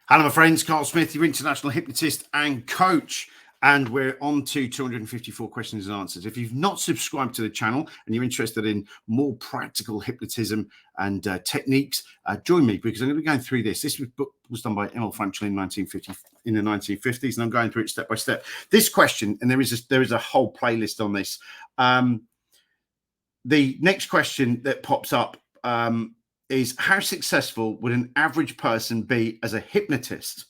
Hello, my friends. Carl Smith, your international hypnotist and coach. And we're on to 254 questions and answers. If you've not subscribed to the channel and you're interested in more practical hypnotism and techniques, join me because I'm going to be going through this. This book was done by Emil Franklin in the 1950s, and I'm going through it step by step. This question, and there is a whole playlist on this. The next question that pops up is, how successful would an average person be as a hypnotist?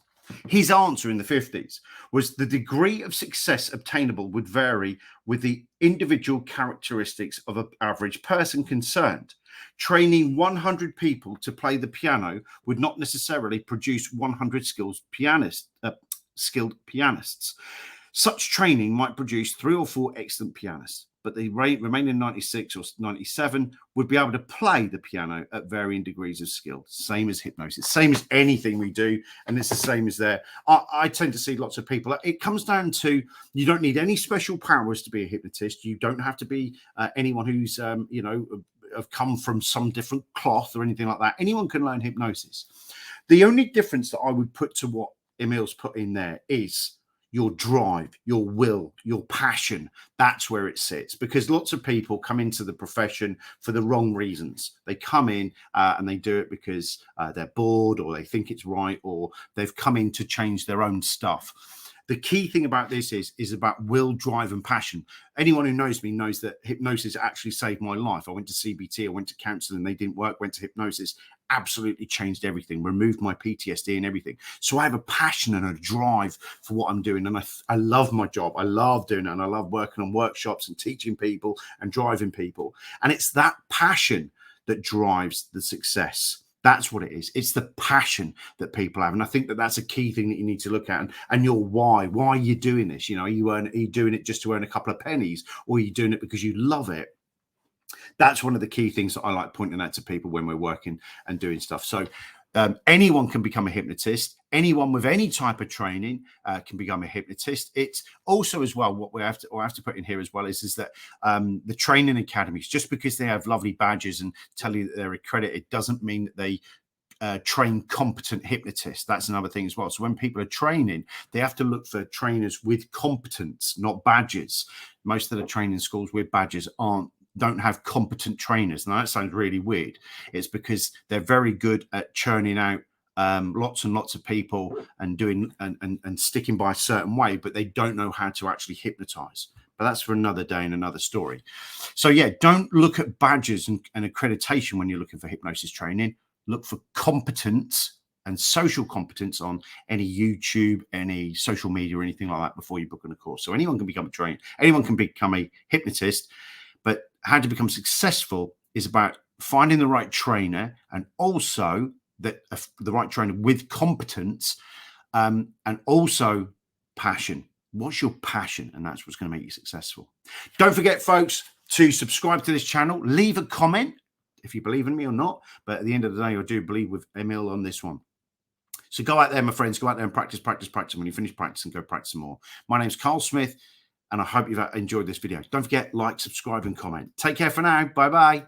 His answer in the 50s was the degree of success obtainable would vary with the individual characteristics of an average person concerned. Training 100 people to play the piano would not necessarily produce 100 skilled pianists. Such training might produce 3 or 4 excellent pianists, but the remaining 96 or 97 would be able to play the piano at varying degrees of skill. Same as hypnosis, same as anything we do, and it's the same as there. I tend to see lots of people. It comes down to, you don't need any special powers to be a hypnotist. You don't have to be anyone who's have come from some different cloth or anything like that. Anyone can learn hypnosis. The only difference that I would put to what Emil's put in there is your drive, your will, your passion. That's where it sits, because lots of people come into the profession for the wrong reasons. They come in and they do it because they're bored, or they think it's right, or they've come in to change their own stuff. The key thing about this is about will, drive, and passion. Anyone who knows me knows that hypnosis actually saved my life. I went to CBT, I went to counseling, they didn't work, went to hypnosis, absolutely changed everything, removed my PTSD and everything. So I have a passion and a drive for what I'm doing. And I love my job. I love doing it. And I love working on workshops and teaching people and driving people. And it's that passion that drives the success. That's what it is. It's the passion that people have. And I think that that's a key thing that you need to look at. And your why. Why are you doing this? Are you doing it just to earn a couple of pennies, or are you doing it because you love it? That's one of the key things that I like pointing out to people when we're working and doing stuff. So anyone can become a hypnotist. Anyone with any type of training can become a hypnotist. It's also, as well, what I have to put in here as well is that the training academies, just because they have lovely badges and tell you that they're accredited, doesn't mean that they train competent hypnotists. That's another thing as well. So when people are training, they have to look for trainers with competence, not badges. Most of the training schools with badges don't have competent trainers. Now that sounds really weird. It's because they're very good at churning out lots and lots of people and doing and sticking by a certain way, but they don't know how to actually hypnotize. But that's for another day and another story. So yeah, don't look at badges and accreditation when you're looking for hypnosis training. Look for competence and social competence on any YouTube, any social media, or anything like that before you book on a course. So anyone can become a trainer, anyone can become a hypnotist, but how to become successful is about finding the right trainer, and also the right trainer with competence, and also passion. What's your passion? And that's what's going to make you successful. Don't forget, folks, to subscribe to this channel. Leave a comment if you believe in me or not. But at the end of the day, I do believe with Emil on this one. So go out there, my friends. Go out there and practice, practice, practice. When you finish practicing, go practice some more. My name's Carl Smith, and I hope you've enjoyed this video. Don't forget, like, subscribe, and comment. Take care for now. Bye-bye.